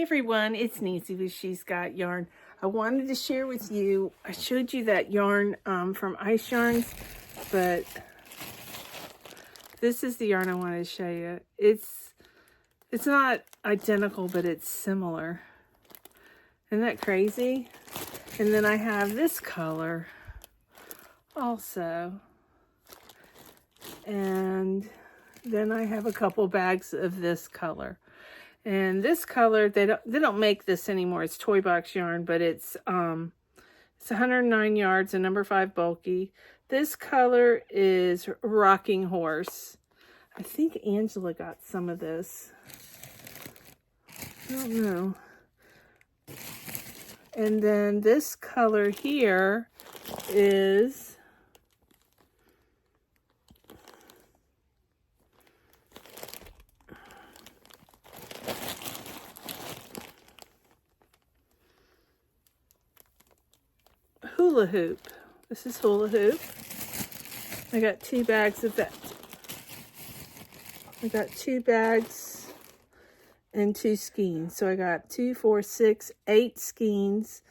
everyone, it's Nancy with She's Got Yarn. I wanted to share with you, I showed you that yarn from Ice Yarns, but this is the yarn I wanted to show you. It's not identical, but it's similar. Isn't that crazy? And then I have this color also. And then I have a couple bags of this color. And this color, they don't make this anymore. It's Toy Box yarn, but it's 109 yards and number 5 bulky. This color is Rocking Horse. I think Angela got some of this. I don't know. And then this color here is Hula Hoop. This is Hula Hoop. I got 2 bags of that. I got 2 bags and 2 skeins. So I got 2, 4, 6, 8 skeins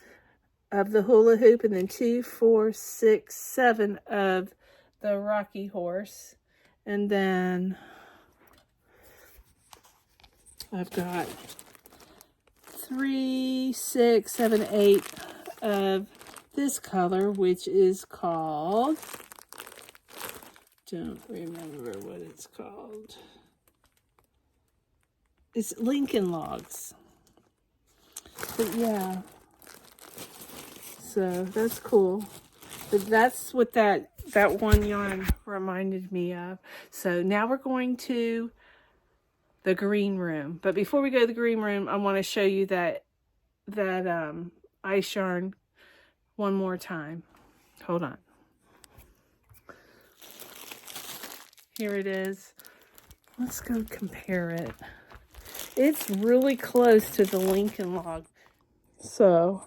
of the Hula Hoop, and then 2, 4, 6, 7 of the Rocky Horse. And then I've got 3, 6, 7, 8 of this color, which is called, don't remember what it's called. It's Lincoln Logs. But yeah, so that's cool. But that's what that one yarn reminded me of. So now we're going to the green room. But before we go to the green room, I want to show you that ice yarn one more time. Hold on. Here it is. Let's go compare it. It's really close to the Lincoln Log. So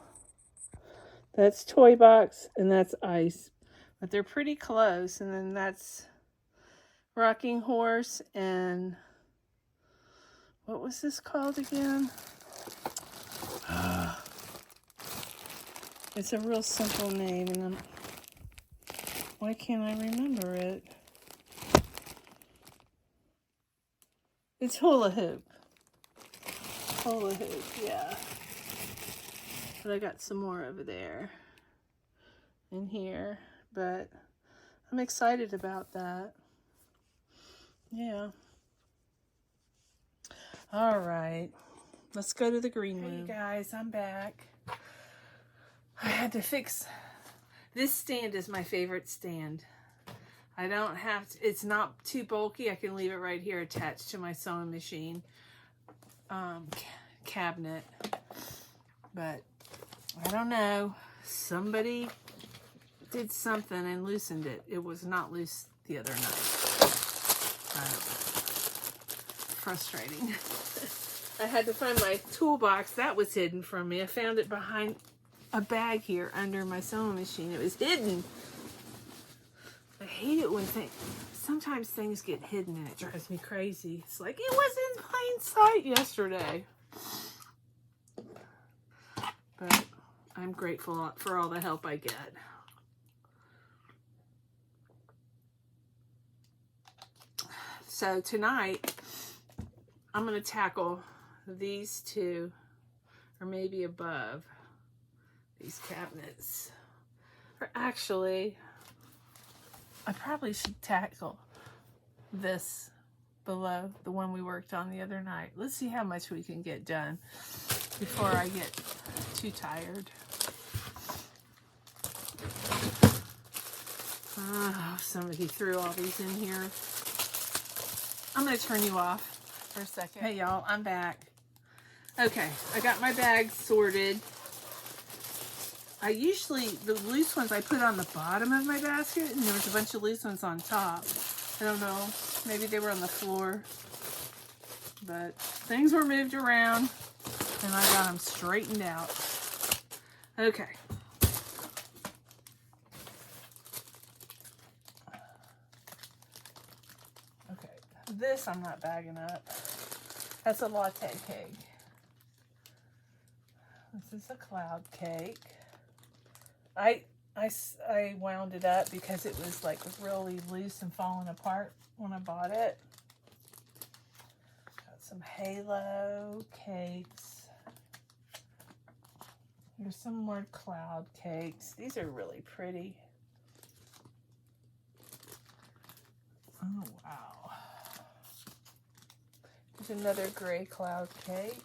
that's Toy Box and that's Ice. But they're pretty close. And then that's Rocking Horse and what was this called again? It's a real simple name, and why can't I remember it? It's Hula Hoop. Hula Hoop, yeah. But I got some more over there in here, but I'm excited about that. Yeah. All right. Let's go to the green room. Hey guys, I'm back. I had to fix, this stand is my favorite stand. I don't have to, it's not too bulky. I can leave it right here attached to my sewing machine cabinet. But I don't know, somebody did something and loosened it. It was not loose the other night. Frustrating. I had to find my toolbox. That was hidden from me. I found it behind a bag here under my sewing machine. It was hidden. I hate it when sometimes things get hidden and it drives me crazy. It's like, it was in plain sight yesterday. But I'm grateful for all the help I get. So tonight, I'm going to tackle these two, or maybe above these cabinets. Or actually, I probably should tackle this below, the one we worked on the other night. Let's see how much we can get done before I get too tired. Oh, somebody threw all these in here. I'm going to turn you off for a second. Hey y'all, I'm back. Okay, I got my bags sorted. I usually, the loose ones I put on the bottom of my basket, and there was a bunch of loose ones on top. I don't know, maybe they were on the floor. But things were moved around, and I got them straightened out. Okay. Okay, this I'm not bagging up. That's a Latte pig. This is a cloud cake. I wound it up because it was like really loose and falling apart when I bought it. Got some halo cakes. Here's some more cloud cakes. These are really pretty. Oh, wow. There's another gray cloud cake.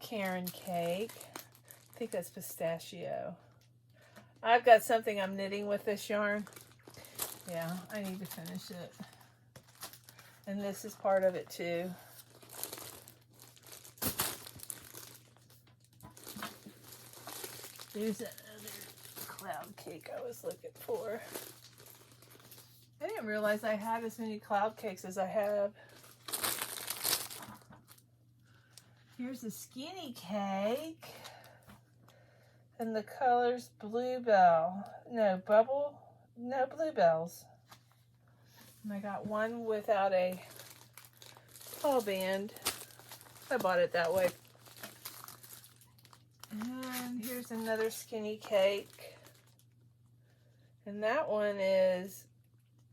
Karen cake. I think that's pistachio. I've got something I'm knitting with this yarn. Yeah, I need to finish it. And this is part of it too. There's another cloud cake I was looking for. I didn't realize I had as many cloud cakes as I have. Here's a skinny cake. And the color's bluebell. No, bluebells. And I got one without a paw band. I bought it that way. And here's another skinny cake. And that one is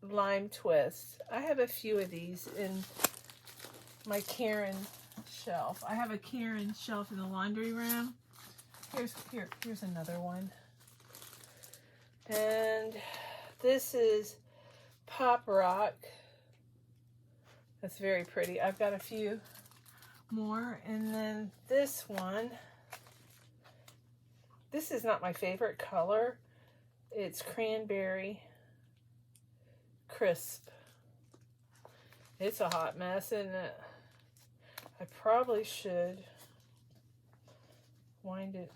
lime twist. I have a few of these in my Karen shelf. I have a Karen shelf in the laundry room. Here's another one. And this is Pop Rock. That's very pretty. I've got a few more. And then this one. This is not my favorite color. It's cranberry crisp. It's a hot mess, isn't it? I probably should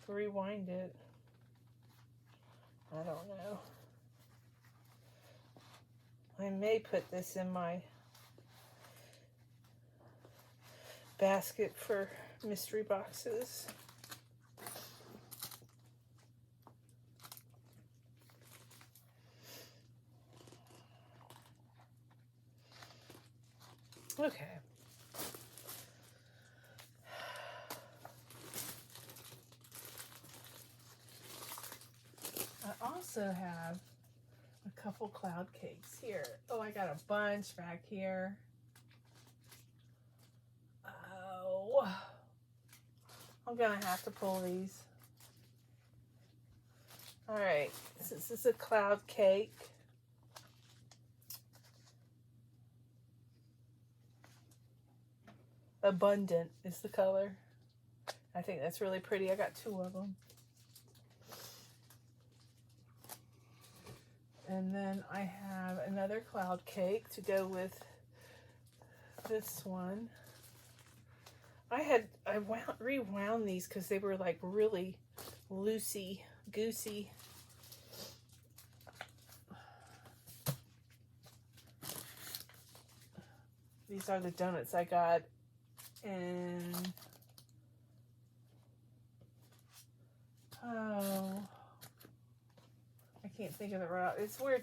rewind it. I don't know. I may put this in my basket for mystery boxes. Okay. I also have a couple cloud cakes here. Oh, I got a bunch back here. Oh, I'm gonna have to pull these. All right, this is a cloud cake. Abundant is the color. I think that's really pretty. I got two of them. And then I have another cloud cake to go with this one. I rewound these because they were like really loosey-goosey. These are the donuts I got. And oh, I can't think of it right. It's where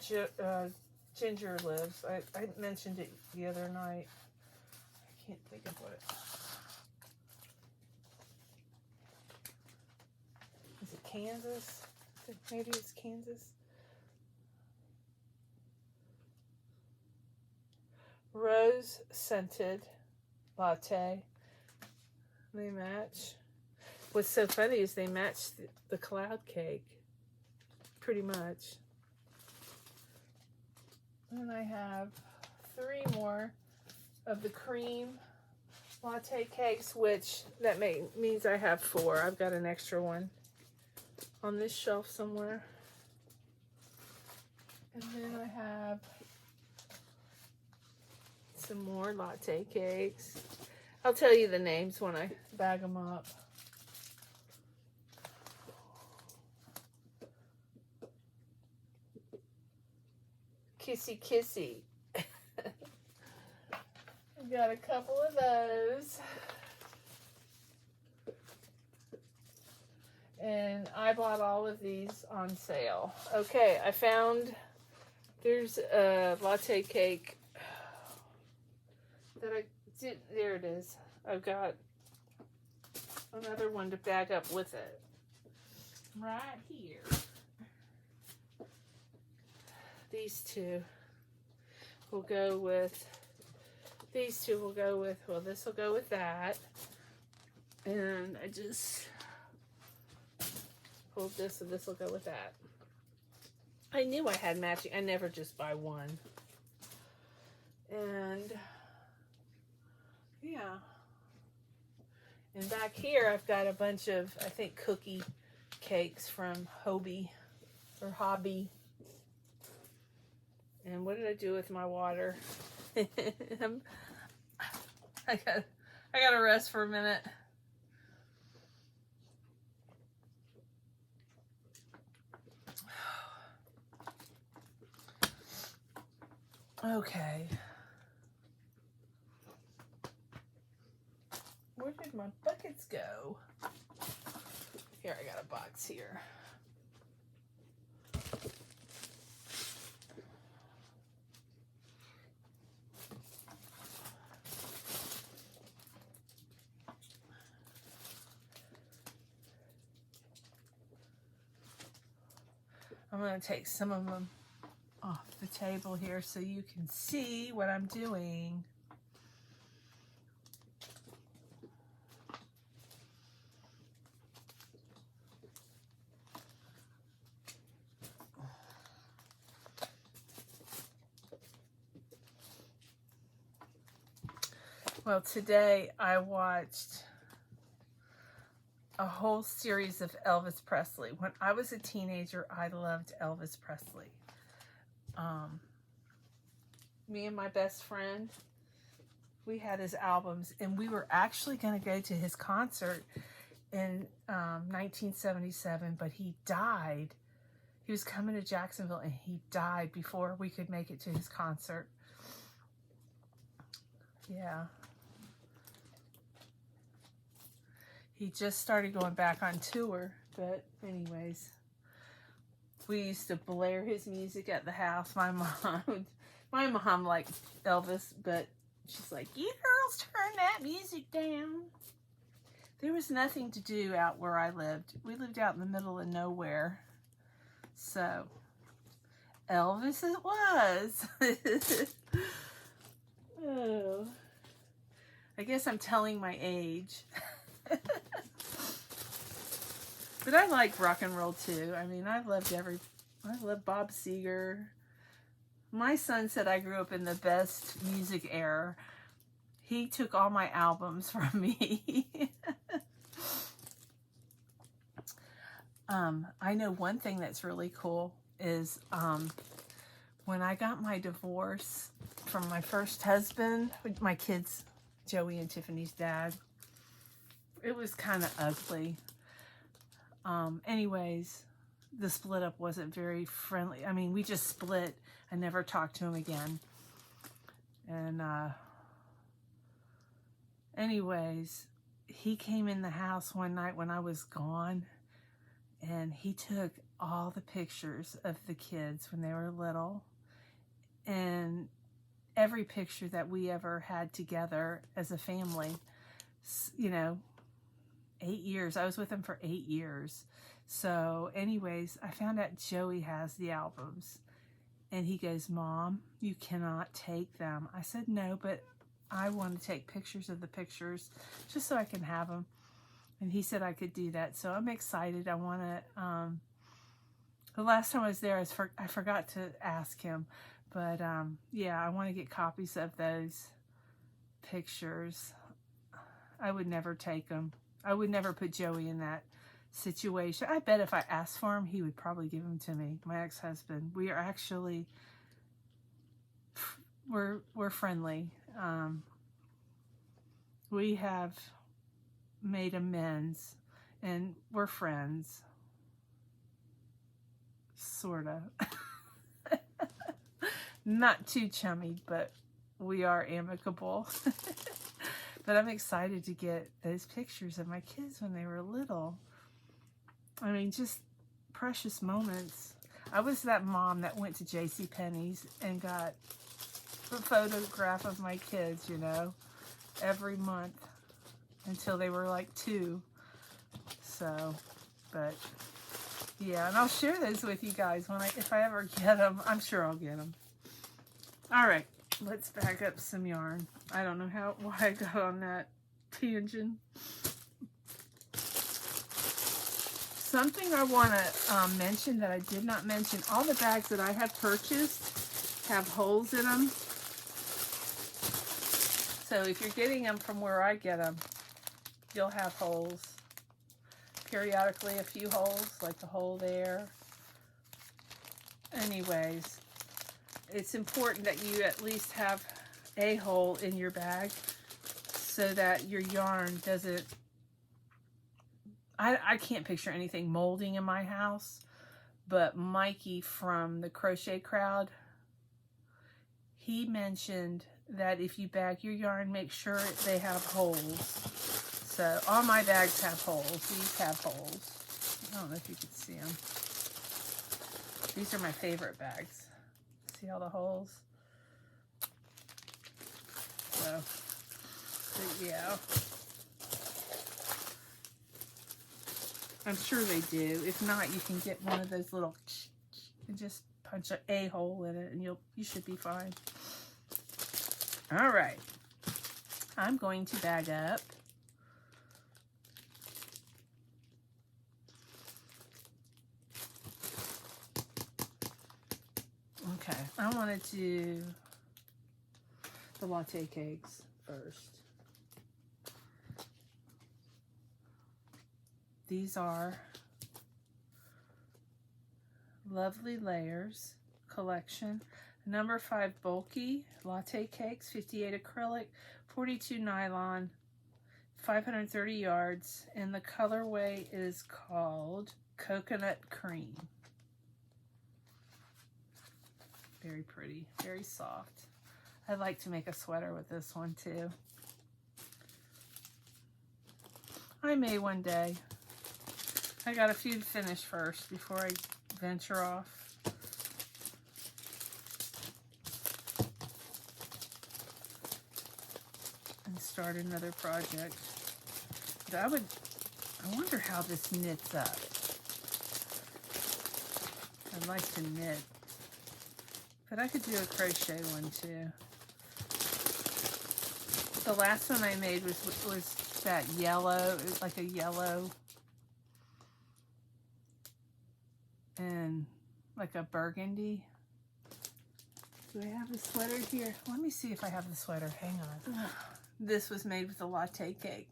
Ginger lives. I mentioned it the other night. I can't think of what. Is it Kansas? Maybe it's Kansas. Rose scented latte. They match. What's so funny is they match the cloud cake pretty much. And I have 3 more of the cream latte cakes, which that means I have 4. I've got an extra one on this shelf somewhere. And then I have some more latte cakes. I'll tell you the names when I bag them up. Kissy Kissy. I've got a couple of those. And I bought all of these on sale. Okay, I found there's a latte cake that I did. There it is. I've got another one to bag up with it. Right here. These two will go with, these two will go with, well, this will go with that. And I just pulled this, and this will go with that. I knew I had matching. I never just buy one. And yeah. And back here, I've got a bunch of, I think, cookie cakes from Hobby or Hobby. And what did I do with my water? I gotta rest for a minute. Okay. Where did my buckets go? Here, I got a box here. I'm going to take some of them off the table here so you can see what I'm doing. Well, today I watched a whole series of Elvis Presley. When I was a teenager, I loved Elvis Presley. Me and my best friend, we had his albums, and we were actually going to go to his concert in 1977, but he died. He was coming to Jacksonville, and he died before we could make it to his concert. Yeah. He just started going back on tour, but anyways, we used to blare his music at the house. My mom liked Elvis, but she's like, "You girls turn that music down." There was nothing to do out where I lived. We lived out in the middle of nowhere. So, Elvis it was. Oh. I guess I'm telling my age. But I like rock and roll too. I mean, I loved Bob Seger. My son said I grew up in the best music era. He took all my albums from me. I know one thing that's really cool is when I got my divorce from my first husband, my kids, Joey and Tiffany's dad, it was kind of ugly. Anyways, the split up wasn't very friendly. I mean, we just split. I never talked to him again. And anyways, he came in the house one night when I was gone, and he took all the pictures of the kids when they were little, and every picture that we ever had together as a family. You know, 8 years. I was with him for 8 years. So anyways, I found out Joey has the albums, and he goes, "Mom, you cannot take them." I said, "No, but I want to take pictures of the pictures just so I can have them." And he said I could do that. So I'm excited. I want to, the last time I was there, I forgot to ask him, but yeah, I want to get copies of those pictures. I would never take them. I would never put Joey in that situation. I bet if I asked for him, he would probably give them to me. My ex-husband. We are actually, we're friendly. We have made amends, and we're friends. Sorta. Not too chummy, but we are amicable. But I'm excited to get those pictures of my kids when they were little. I mean, just precious moments. I was that mom that went to JCPenney's and got a photograph of my kids, you know, every month until they were like 2. So, but yeah, and I'll share those with you guys if I ever get them. I'm sure I'll get them. All right, let's back up some yarn. I don't know why I got on that tangent. Something I want to mention that I did not mention, all the bags that I have purchased have holes in them. So if you're getting them from where I get them, you'll have holes. Periodically a few holes, like the hole there. Anyways, it's important that you at least have a hole in your bag so that your yarn doesn't... I can't picture anything molding in my house, but Mikey from the Crochet Crowd, he mentioned that if you bag your yarn, make sure they have holes. So all my bags have holes. These have holes. I don't know if you can see them. These are my favorite bags. See all the holes? So yeah. I'm sure they do. If not, you can get one of those little and just punch a hole in it and you should be fine. All right. I'm going to bag up. Okay, I want to do the latte cakes first. These are Lovely Layers collection. Number 5 bulky latte cakes, 58 acrylic, 42 nylon, 530 yards, and the colorway is called Coconut Cream. Very pretty, very soft. I'd like to make a sweater with this one too. I may one day. I got a few to finish first before I venture off. And start another project. But I wonder how this knits up. I'd like to knit. But I could do a crochet one too. The last one I made was that yellow. It was like a yellow and like a burgundy. Do I have the sweater here? Let me see if I have the sweater. Hang on. This was made with a latte cake.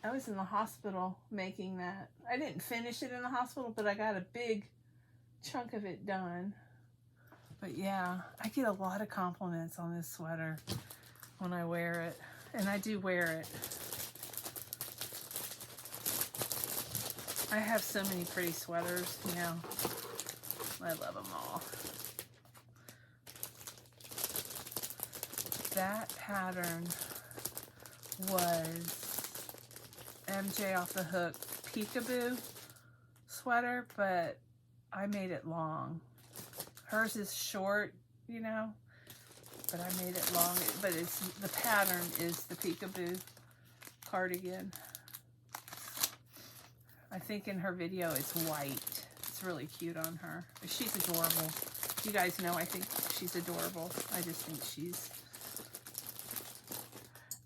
I was in the hospital making that. I didn't finish it in the hospital, but I got a big chunk of it done. But yeah, I get a lot of compliments on this sweater when I wear it. And I do wear it. I have so many pretty sweaters, you know. I love them all. That pattern was MJ Off the Hook Peekaboo sweater, but I made it long. Hers is short, you know, but I made it long. But the pattern is the Peekaboo cardigan. I think in her video it's white. It's really cute on her. She's adorable. You guys know I think she's adorable. I just think she's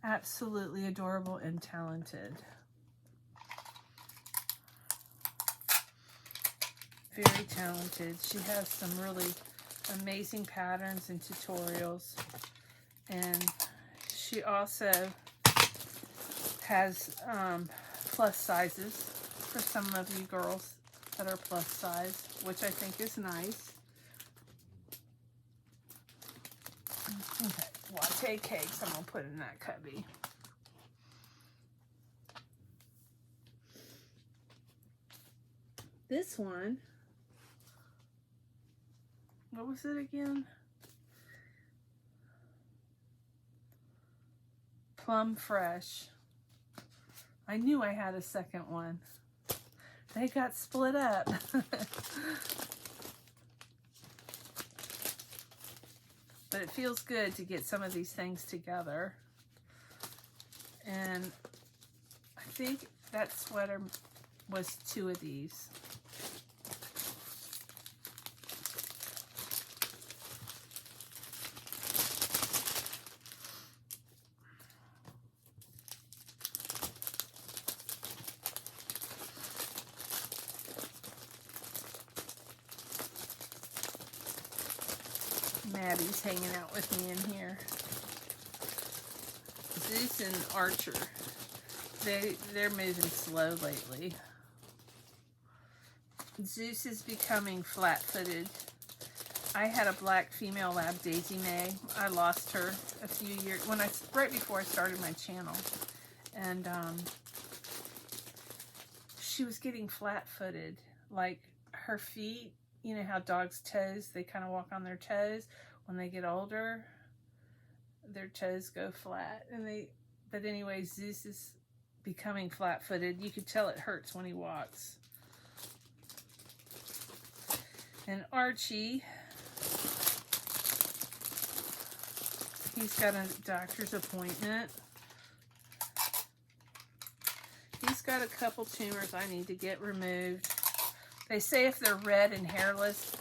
absolutely adorable and talented. Very talented. She has some really amazing patterns and tutorials. And she also has plus sizes for some of you girls that are plus size, which I think is nice. Okay, latte cakes I'm gonna put in that cubby. This one, what was it again? Plum Fresh. I knew I had a second one. They got split up. But it feels good to get some of these things together. And I think that sweater was 2 of these. Maddie's hanging out with me in here. Zeus and Archie. They're moving slow lately. Zeus is becoming flat-footed. I had a black female lab, Daisy May. I lost her a few years right before I started my channel, and she was getting flat-footed. Like her feet, you know how dogs' toes, they kind of walk on their toes. When they get older, their toes go flat, but anyway, Zeus is becoming flat-footed. You could tell it hurts when he walks. And Archie, he's got a doctor's appointment. He's got a couple tumors I need to get removed. They say if they're red and hairless,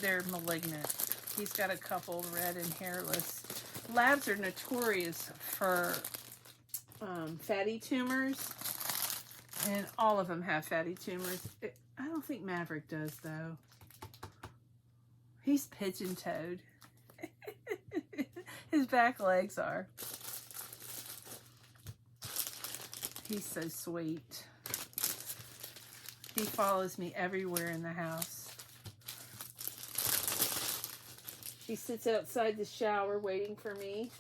they're malignant. He's got a couple red and hairless. Labs are notorious for fatty tumors, and all of them have fatty tumors. I don't think Maverick does, though. He's pigeon-toed. His back legs are. He's so sweet. He follows me everywhere in the house. He sits outside the shower waiting for me.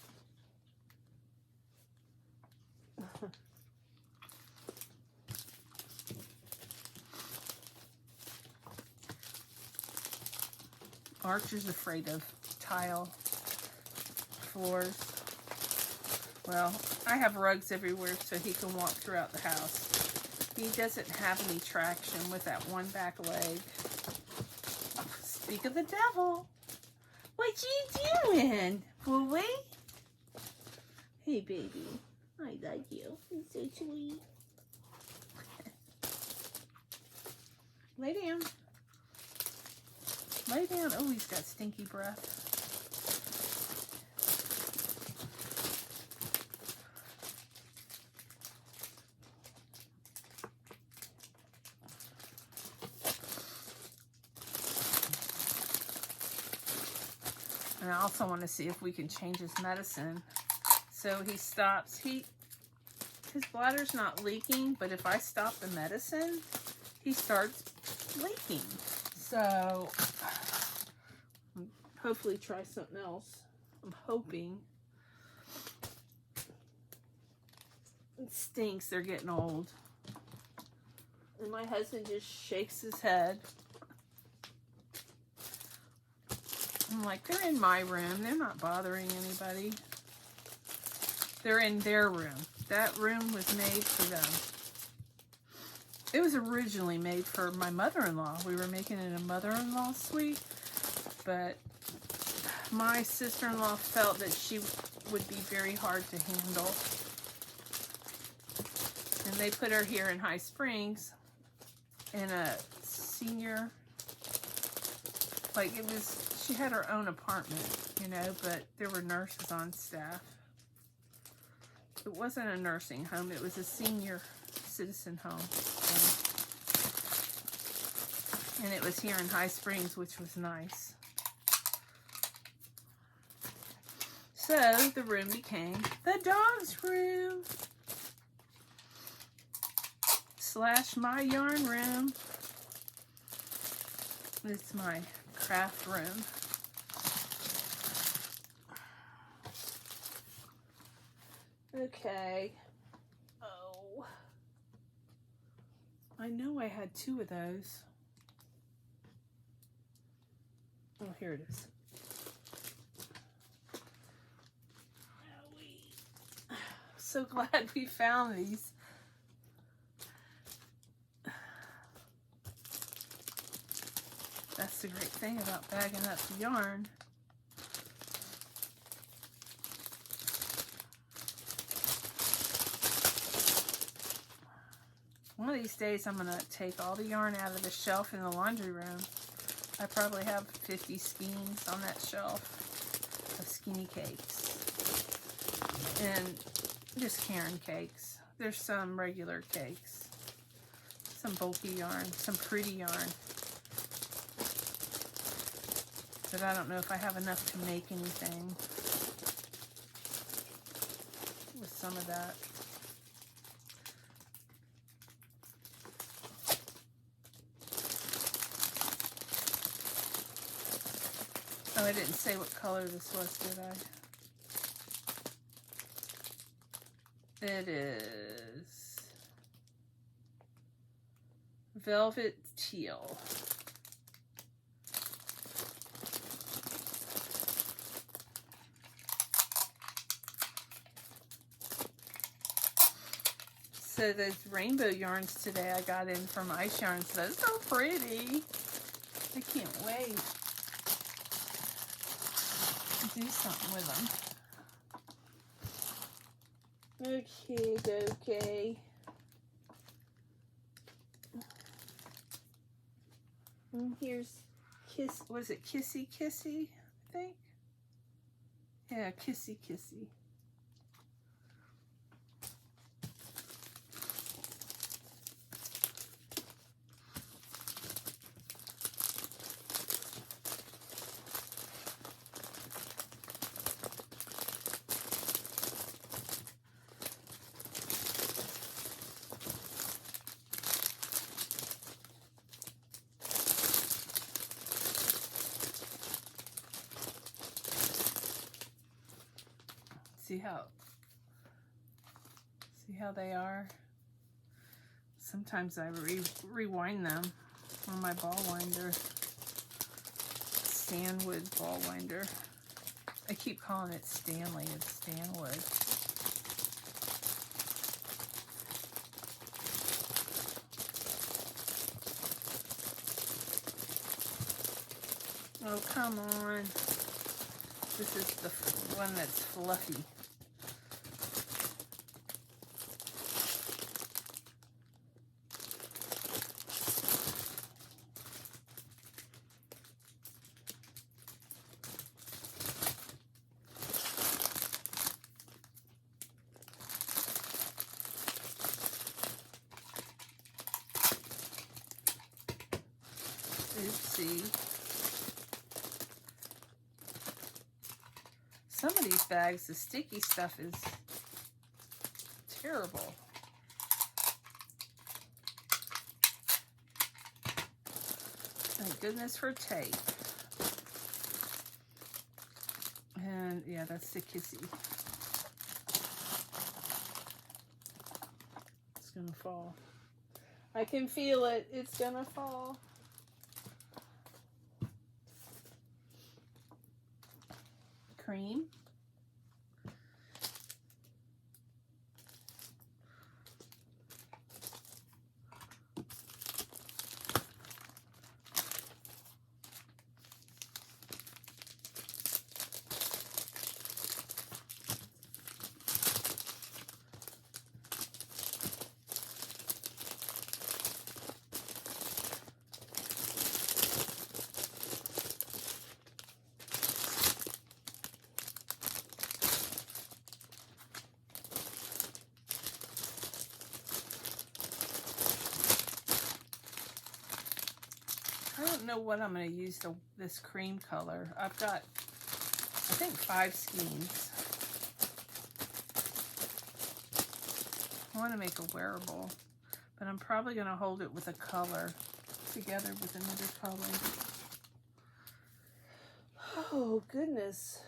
Archer's afraid of tile floors. Well, I have rugs everywhere so he can walk throughout the house. He doesn't have any traction with that one back leg. Speak of the devil. What you doing, boy? Hey, baby. I like you. You're so sweet. Lay down. Lay down. Oh, he's got stinky breath. And I also want to see if we can change his medicine. So he stops. His bladder's not leaking, but if I stop the medicine, he starts leaking. So hopefully try something else. I'm hoping. It stinks. They're getting old. And my husband just shakes his head. I'm like, they're in my room. They're not bothering anybody. They're in their room. That room was made for them. It was originally made for my mother-in-law. We were making it a mother-in-law suite, but my sister-in-law felt that she would be very hard to handle. And they put her here in High Springs in a senior, like it was, she had her own apartment, you know, but there were nurses on staff. It wasn't a nursing home, it was a senior citizen home. And it was here in High Springs, which was nice. So the room became the dog's room / my yarn room. It's my craft room. Okay. Oh. I know I had 2 of those. Oh, here it is. So glad we found these. That's the great thing about bagging up the yarn. these days I'm going to take all the yarn out of the shelf in the laundry room. I probably have 50 skeins on that shelf of skinny cakes. And just Cairn cakes. There's some regular cakes. Some bulky yarn. Some pretty yarn. But I don't know if I have enough to make anything with some of that. Oh, I didn't say what color this was, did I? It is velvet teal. So those rainbow yarns today I got in from Ice Yarns, those are pretty. I can't wait to do something with them. Okay. And here's was it Kissy Kissy, I think? Yeah, Kissy Kissy. See how they are? Sometimes I rewind them on my ball winder. Stanwood ball winder. I keep calling it Stanley, it's Stanwood. Oh, come on. This is the one that's fluffy. Oopsie. Some of these bags, the sticky stuff is terrible. Thank goodness for tape. And yeah, that's the Kissy. It's gonna fall. I can feel it. It's gonna fall. Cream. I don't know what I'm going to use this cream color. I've got, I think, 5 skeins. I want to make a wearable, but I'm probably going to hold it with a color together with another color. Oh, goodness.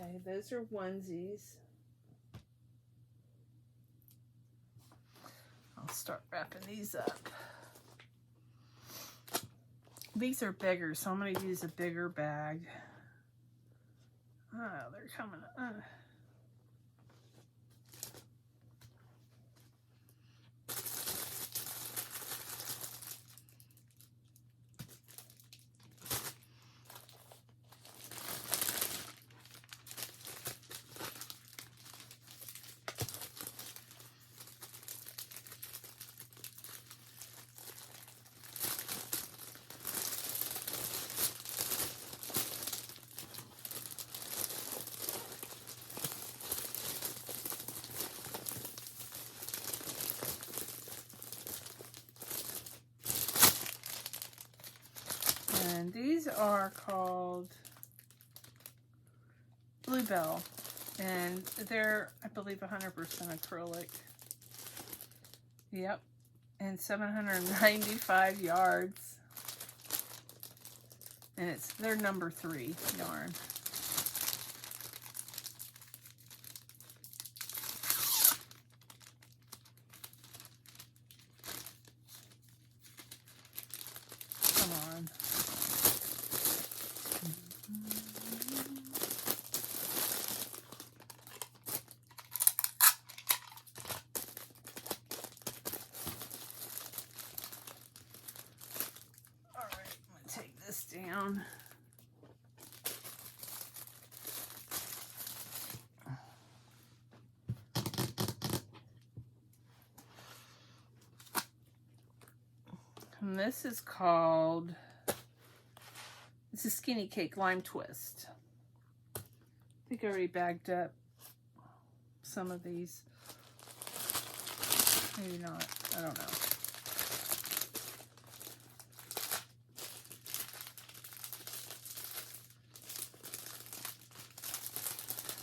Okay, those are onesies. I'll start wrapping these up. These are bigger, so I'm going to use a bigger bag. Oh, they're coming up. And these are called Bluebell, and they're, I believe, 100% acrylic. Yep, and 795 yards. And they're number 3 yarn. Come on. All right, I'm gonna take this down. And this is called, it's a Skinny Cake Lime Twist. I think I already bagged up some of these. Maybe not, I don't know.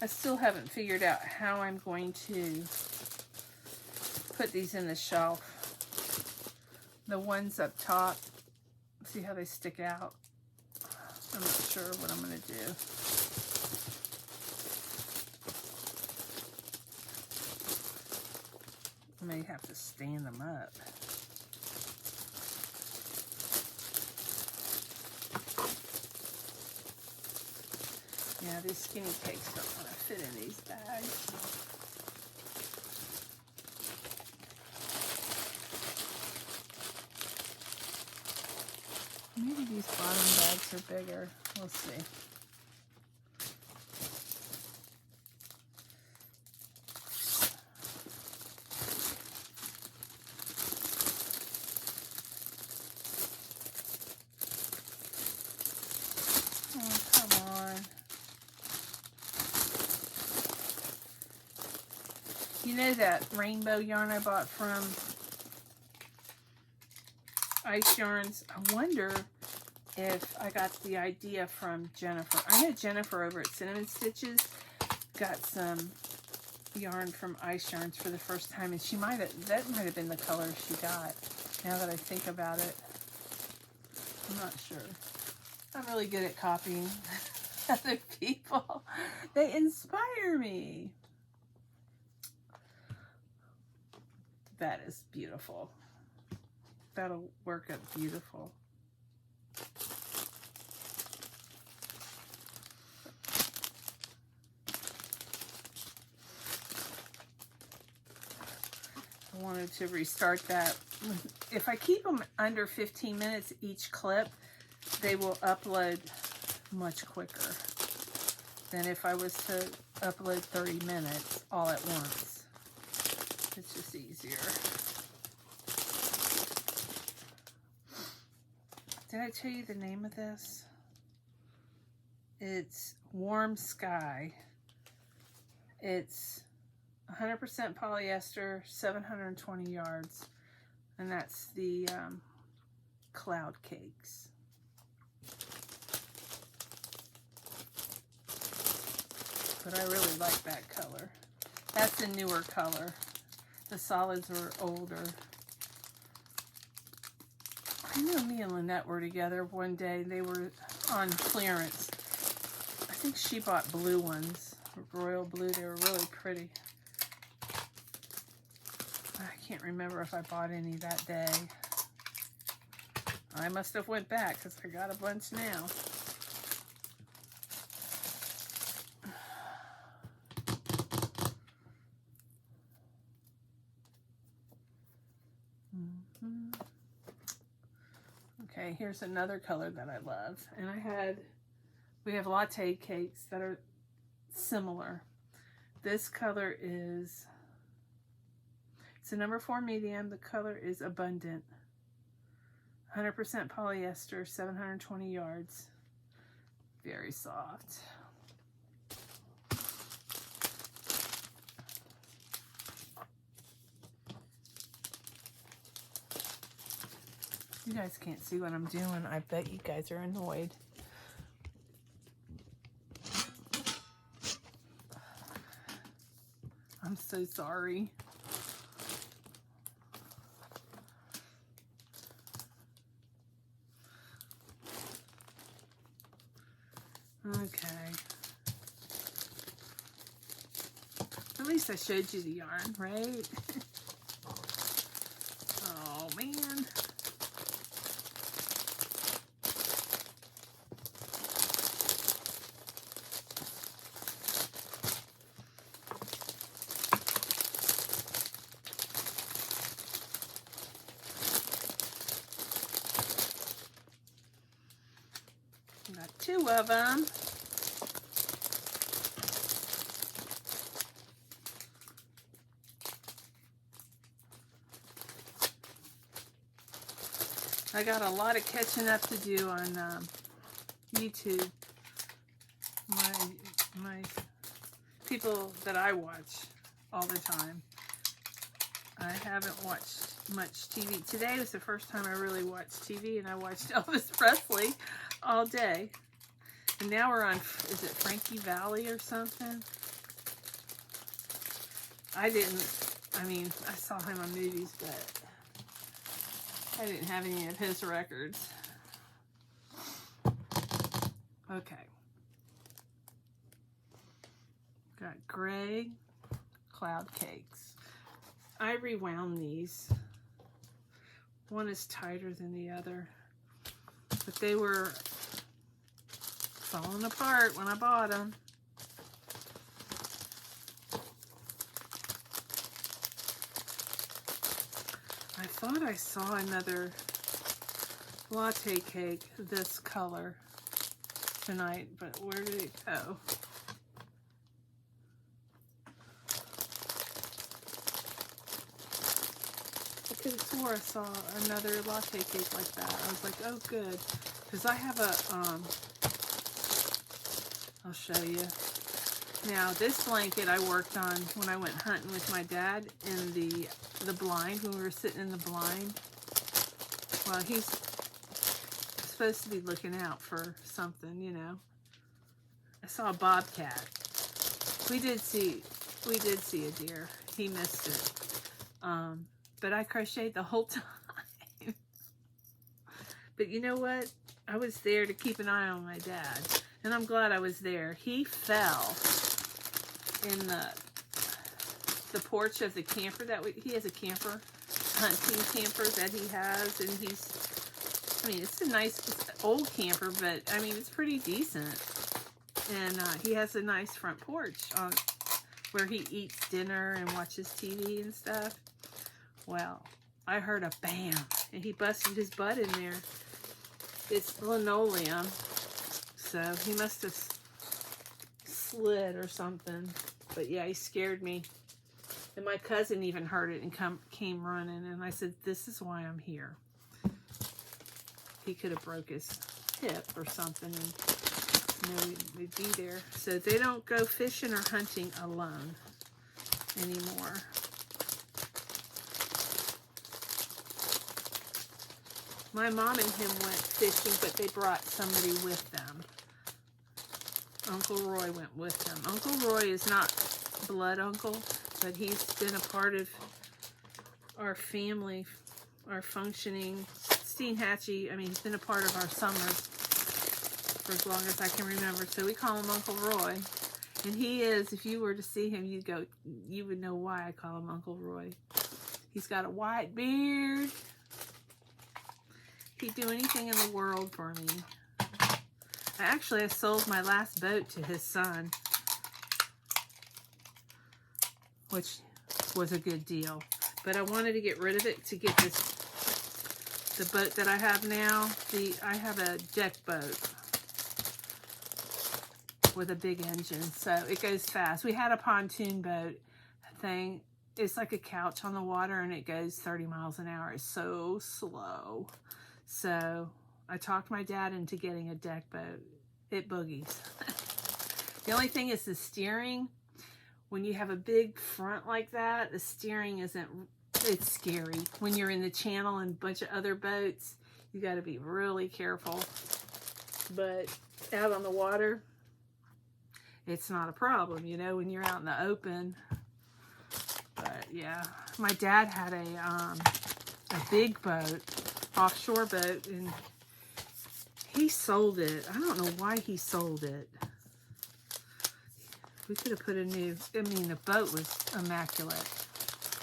I still haven't figured out how I'm going to put these in the shelf. The ones up top, see how they stick out? I'm not sure what I'm going to do. I may have to stand them up. Yeah, these skinny cakes don't want to fit in these bags. Maybe these bottom bags are bigger. We'll see. Oh, come on. You know that rainbow yarn I bought from Ice Yarns? I wonder if I got the idea from Jennifer. I know Jennifer over at Cinnamon Stitches got some yarn from Ice Yarns for the first time, and she that might have been the color she got, now that I think about it. I'm not sure. I'm really good at copying other people. They inspire me. That is beautiful. That'll work out beautiful. I wanted to restart that. If I keep them under 15 minutes each clip, they will upload much quicker than if I was to upload 30 minutes all at once. It's just easier. Did I tell you the name of this? It's Warm Sky. It's 100% polyester, 720 yards. And that's the cloud cakes. But I really like that color. That's a newer color. The solids are older. I know me and Lynette were together one day. They were on clearance. I think she bought blue ones, royal blue. They were really pretty. I can't remember if I bought any that day. I must have went back because I got a bunch now. Okay, here's another color that I love. And we have latte cakes that are similar. This color is, it's a number 4 medium. The color is Abundant. 100% polyester, 720 yards. Very soft. You guys can't see what I'm doing. I bet you guys are annoyed. I'm so sorry. Okay. At least I showed you the yarn, right? Oh, man. Got 2 of them. I got a lot of catching up to do on YouTube. My people that I watch all the time. I haven't watched much TV. Today was the first time I really watched TV, and I watched Elvis Presley all day. And now we're on, is it Frankie Valli or something? I saw him on movies, but I didn't have any of his records. Okay. Got gray cloud cakes. I rewound these. One is tighter than the other, but they were falling apart when I bought them. I thought I saw another latte cake this color tonight, but where did it go? I could have swore I saw another latte cake like that. I was like, oh good, because I have a, I'll show you. Now this blanket I worked on when I went hunting with my dad in the blind, when we were sitting in the blind. Well, he's supposed to be looking out for something, you know. I saw a bobcat. We did see a deer. He missed it. But I crocheted the whole time. But you know what? I was there to keep an eye on my dad. And I'm glad I was there. He fell in the porch of the camper he has a camper, hunting camper that he has, and it's a nice, it's an old camper, but I mean it's pretty decent, and he has a nice front porch where he eats dinner and watches TV and stuff. Well, I heard a bam, and he busted his butt in there. It's linoleum, so he must have slid or something. But yeah, he scared me. And my cousin even heard it and came running. And I said, this is why I'm here. He could have broke his hip or something, and we'd be there. So they don't go fishing or hunting alone anymore. My mom and him went fishing, but they brought somebody with them. Uncle Roy went with them. Uncle Roy is not blood uncle, but he's been a part of our family, our functioning. Steenhatchee, he's been a part of our summers for as long as I can remember. So we call him Uncle Roy. And he is, if you were to see him, you would know why I call him Uncle Roy. He's got a white beard. He'd do anything in the world for me. I sold my last boat to his son, which was a good deal. But I wanted to get rid of it to get the boat that I have now. I have a deck boat with a big engine, so it goes fast. We had a pontoon boat thing. It's like a couch on the water, and it goes 30 miles an hour. It's so slow. So I talked my dad into getting a deck boat. It boogies. The only thing is the steering. When you have a big front like that, the steering it's scary. When you're in the channel and a bunch of other boats, You got to be really careful. But out on the water, it's not a problem, you know, when you're out in the open. But yeah, my dad had a big boat, offshore boat, and he sold it. I don't know why he sold it. We could have put a new, I mean, the boat was immaculate.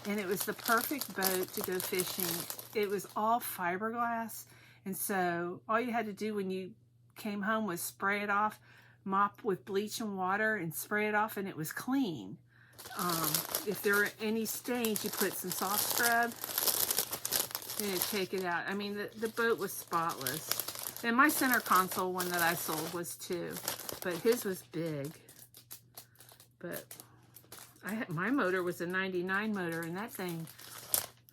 And it was the perfect boat to go fishing. It was all fiberglass. And so all you had to do when you came home was spray it off, mop with bleach and water and spray it off, and it was clean. If there were any stains, you put some soft scrub and it'd take it out. I mean, the boat was spotless. And my center console one that I sold was too, but his was big. But my motor was a 99 motor, and that thing,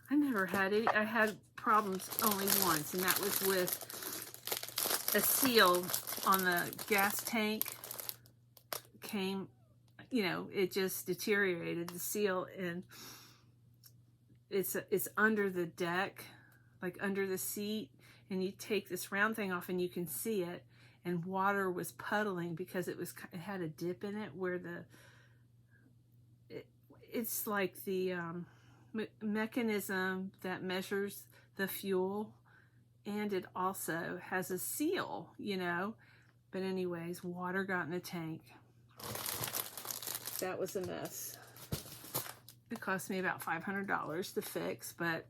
I never had any. I had problems only once, and that was with a seal on the gas tank. Came, you know, it just deteriorated, the seal, and it's under the deck, like under the seat, and you take this round thing off and you can see it, and water was puddling because it had a dip in it where it's like the mechanism that measures the fuel, and it also has a seal, you know. But anyways, water got in the tank. That was a mess. It cost me about $500 to fix, but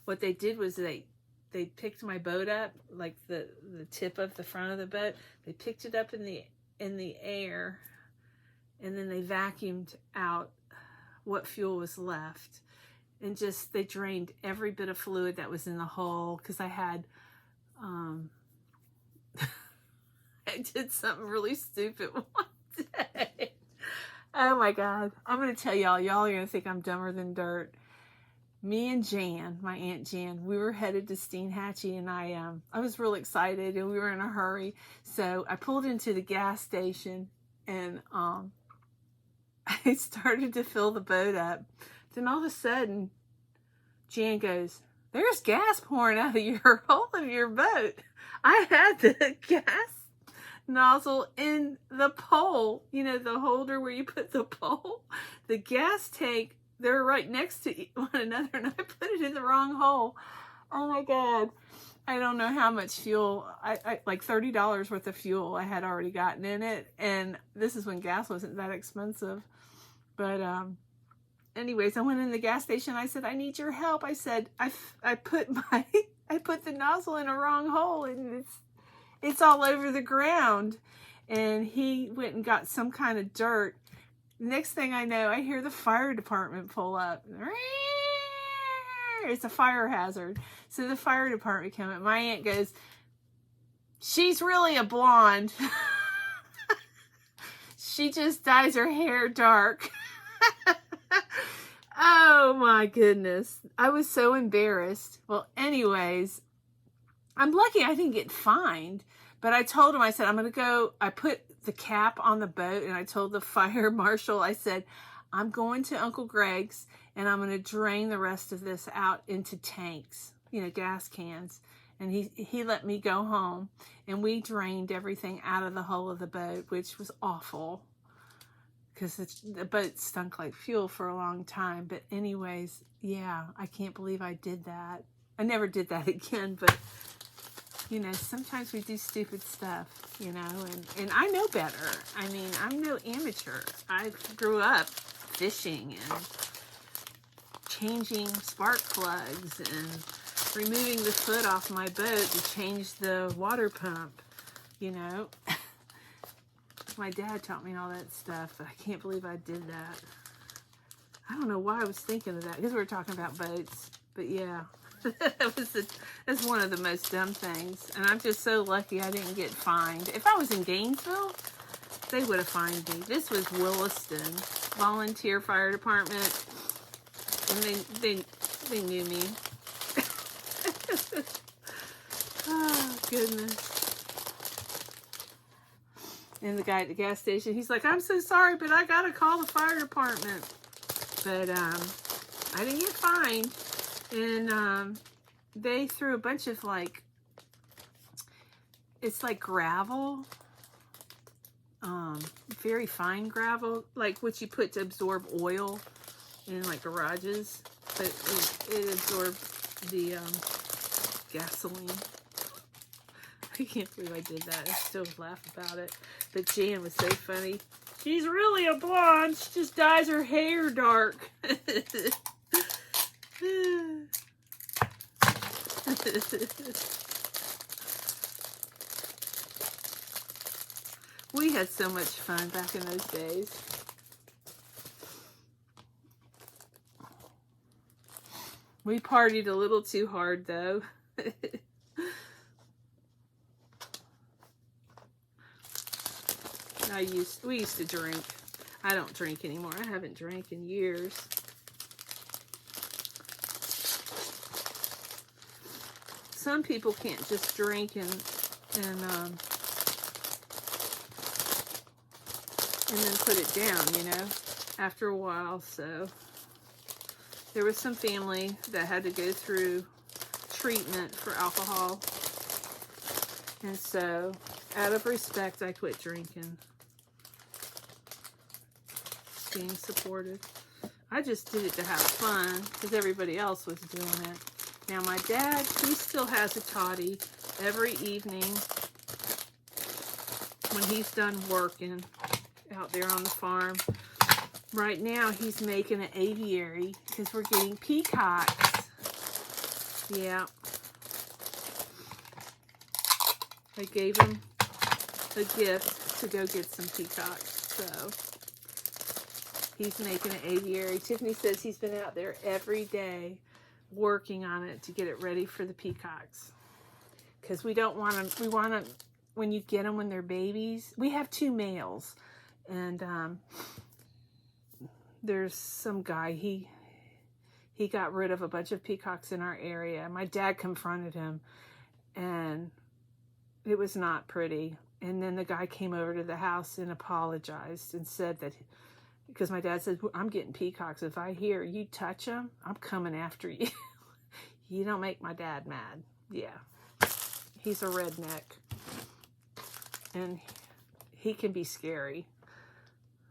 what they did was they picked my boat up, like the tip of the front of the boat. They picked it up in the air, and then they vacuumed out what fuel was left, and just they drained every bit of fluid that was in the hole, because I had I did something really stupid one day. Oh my God. I'm going to tell y'all are going to think I'm dumber than dirt. Me and Jan, my Aunt Jan, we were headed to Steenhatchee, and I was real excited, and we were in a hurry. So I pulled into the gas station, and I started to fill the boat up. Then all of a sudden, Jan goes, "There's gas pouring out of your hole of your boat." I had the gas nozzle in the pole, you know, the holder where you put the pole, the gas tank, they're right next to one another, and I put it in the wrong hole. Oh my God. I don't know how much fuel, I like $30 worth of fuel I had already gotten in it, and this is when gas wasn't that expensive. But anyways, I went in the gas station. I said, "I need your help." I said, I put the nozzle in a wrong hole, and it's all over the ground. And he went and got some kind of dirt. Next thing I know, I hear the fire department pull up. It's a fire hazard. So the fire department came up. My aunt goes, "She's really a blonde. She just dyes her hair dark." Oh my goodness. I was so embarrassed. Well, anyways, I'm lucky I didn't get fined, but I told him, I said, I'm going to go, I put the cap on the boat, and I told the fire marshal, I said, "I'm going to Uncle Greg's, and I'm going to drain the rest of this out into tanks, you know, gas cans." And he let me go home, and we drained everything out of the hull of the boat, which was awful, because the boat stunk like fuel for a long time. But anyways, yeah, I can't believe I did that. I never did that again, but you know, sometimes we do stupid stuff, you know, and I know better. I mean, I'm no amateur. I grew up fishing and changing spark plugs and removing the foot off my boat to change the water pump, you know. My dad taught me all that stuff, but I can't believe I did that. I don't know why I was thinking of that, because we were talking about boats, but yeah. That's one of the most dumb things, and I'm just so lucky I didn't get fined. If I was in Gainesville, they would have fined me. This was Williston, volunteer fire department, and they knew me. Oh goodness. And the guy at the gas station, he's like, "I'm so sorry, but I gotta call the fire department." But I didn't get fined. And they threw a bunch of like it's like gravel, very fine gravel, like what you put to absorb oil in like garages, but it absorbed the gasoline. I can't believe I did that. I still laugh about it. But Jan was so funny. She's really a blonde. She just dyes her hair dark. We had so much fun back in those days. We partied a little too hard, though. We used to drink. I don't drink anymore. I haven't drank in years. Some people can't just drink and then put it down, you know, after a while. So there was some family that had to go through treatment for alcohol. And so out of respect, I quit drinking. Being supportive. I just did it to have fun because everybody else was doing it. Now my dad, he still has a toddy every evening when he's done working out there on the farm. Right now he's making an aviary because we're getting peacocks. Yeah. I gave him a gift to go get some peacocks, so he's making an aviary. Tiffany says he's been out there every day working on it to get it ready for the peacocks. Because we don't want them, we want them, when you get them when they're babies, we have 2 males. And there's some guy, he got rid of a bunch of peacocks in our area. My dad confronted him and it was not pretty. And then the guy came over to the house and apologized and said that, because my dad said, I'm getting peacocks. If I hear you touch them, I'm coming after you. You don't make my dad mad. Yeah. He's a redneck. And he can be scary.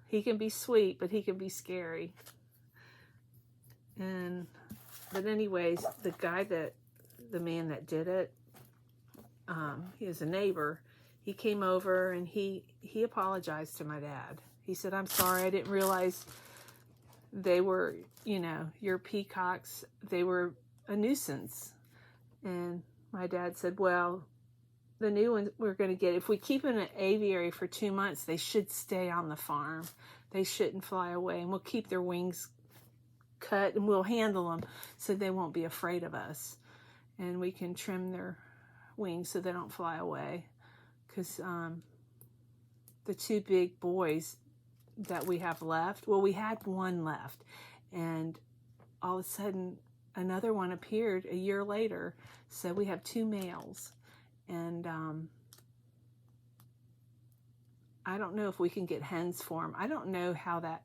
He can be sweet, but he can be scary. But anyways, the man that did it, he was a neighbor. He came over and he apologized to my dad. He said, I'm sorry, I didn't realize they were, you know, your peacocks, they were a nuisance. And my dad said, well, the new ones we're going to get, if we keep in an aviary for 2 months, they should stay on the farm. They shouldn't fly away. And we'll keep their wings cut and we'll handle them so they won't be afraid of us. And we can trim their wings so they don't fly away. Because the 2 big boys that we have left, well, we had 1 left, and all of a sudden another one appeared a year later, so we have 2 males. And I don't know if we can get hens for them. I don't know how that,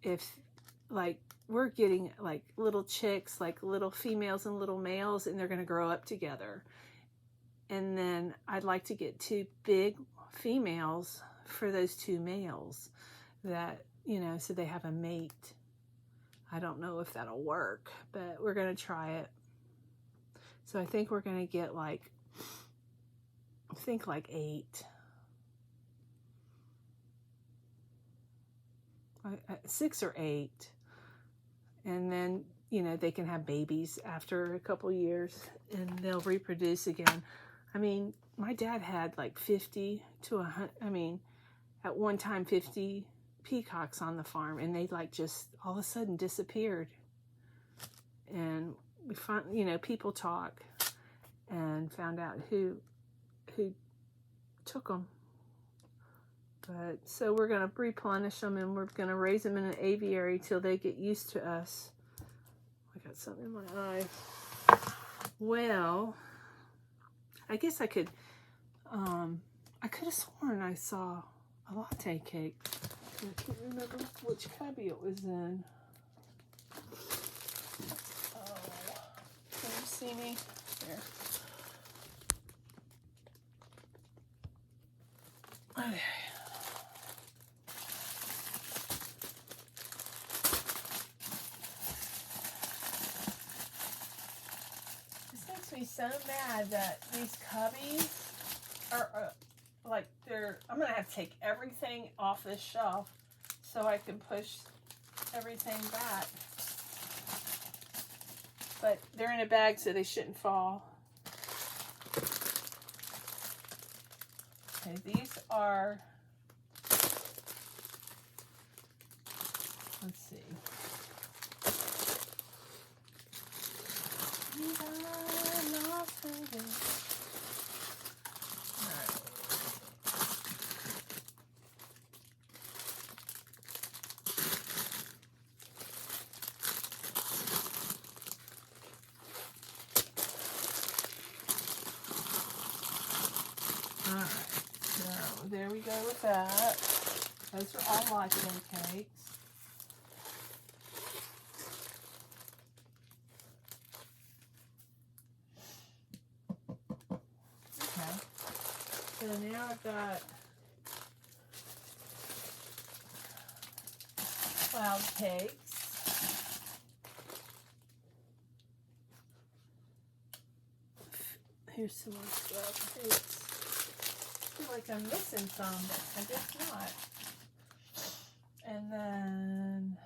if like we're getting like little chicks, like little females and little males, and they're going to grow up together. And then I'd like to get 2 big females for those 2 males that, you know, so they have a mate. I don't know if that'll work, but we're going to try it. So I think we're going to get like, I think like 8. 6 or 8. And then, you know, they can have babies after a couple years and they'll reproduce again. I mean, my dad had like 50 to 100, I mean, at one time 50 peacocks on the farm, and they like just all of a sudden disappeared. And we found, you know, people talk and found out who took them. But so we're going to replenish them and we're going to raise them in an aviary till they get used to us. I got something in my eye. Well, I guess I could have sworn I saw a latte cake. I can't remember which cubby it was in. Oh, can you see me? There. Okay. This makes me so mad that these cubbies are like I'm gonna have to take everything off this shelf so I can push everything back. But they're in a bag so they shouldn't fall. Okay, these are, let's see. Alright, so there we go with that. Those are all latte cakes. Okay, so now I've got cloud cakes. Here's some more cloud cakes. I feel like I'm missing some, but I guess not. And then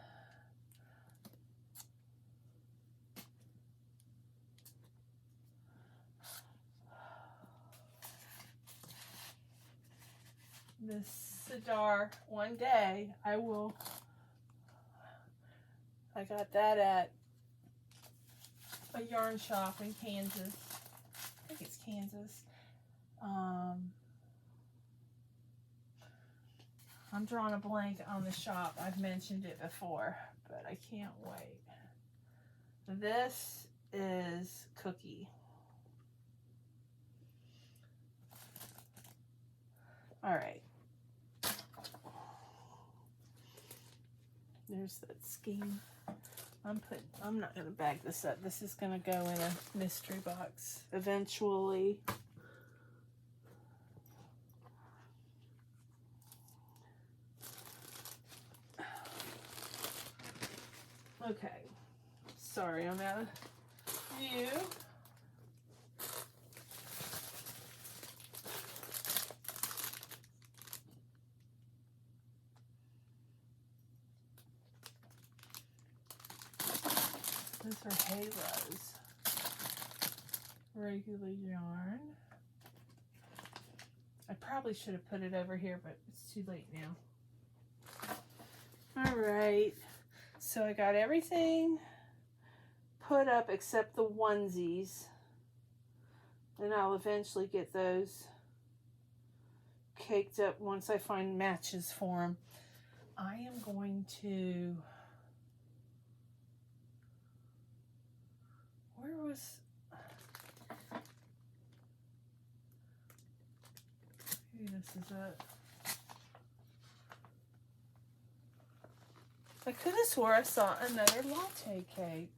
this cedar, one day I got that at a yarn shop in Kansas. I think it's Kansas. I'm drawing a blank on the shop. I've mentioned it before, but I can't wait. This is Cookie. All right. There's that scheme. I'm not gonna bag this up. This is gonna go in a mystery box eventually. Okay, sorry, I'm out of view. Those are halos. Regular yarn. I probably should have put it over here, but it's too late now. All right. So I got everything put up except the onesies, and I'll eventually get those caked up once I find matches for them. I am going to, where was, maybe this is it. I could have swore I saw another latte cake.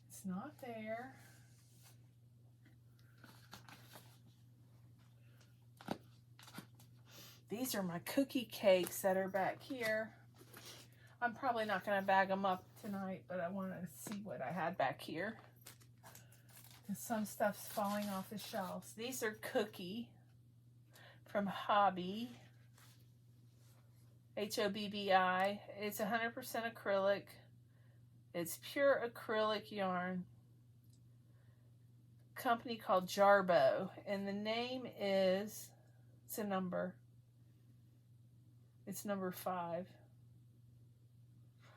It's not there. These are my cookie cakes that are back here. I'm probably not going to bag them up tonight, but I want to see what I had back here. And some stuff's falling off the shelves. These are Cookie from Hobby, Hobbi. It's 100% acrylic. It's pure acrylic yarn. Company called Jarbo, and the name is, it's a number. It's number 5.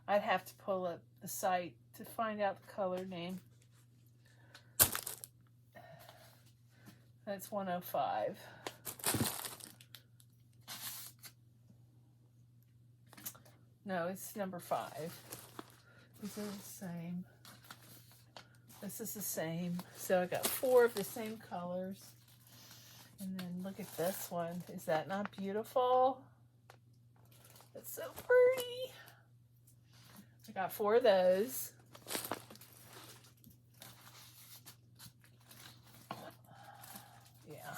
I'd have to pull up the site to find out the color name. That's 105. No, it's number 5. These are the same. This is the same. So I got 4 of the same colors. And then look at this one. Is that not beautiful? That's so pretty. I got 4 of those. Yeah.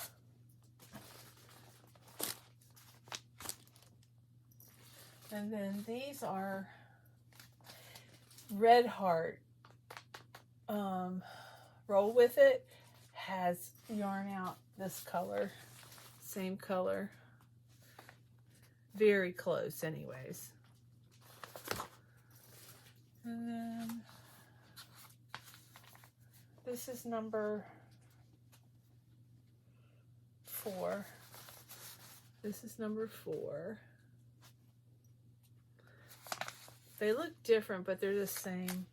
And then these are Red Heart. Roll With It has yarn out this color. Same color. Very close anyways. And then this is number 4. This is number 4. They look different, but they're the same.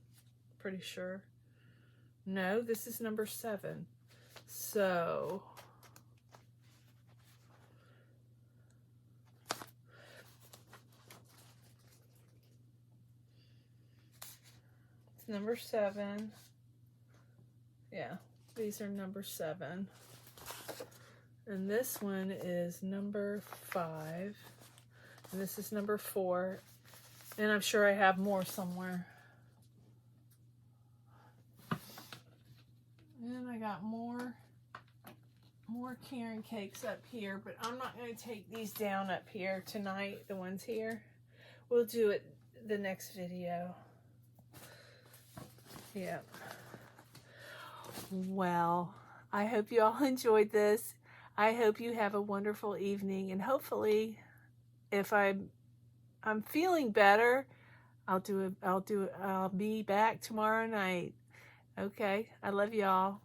Pretty sure. No, this is number 7. So it's number 7. Yeah, these are number 7. And this one is number 5. And this is number 4. And I'm sure I have more somewhere. And I got more Karen cakes up here, but I'm not going to take these down up here tonight, the ones here. We'll do it the next video. Yep. Well, I hope you all enjoyed this. I hope you have a wonderful evening, and hopefully if I'm feeling better, I'll be back tomorrow night. Okay, I love y'all.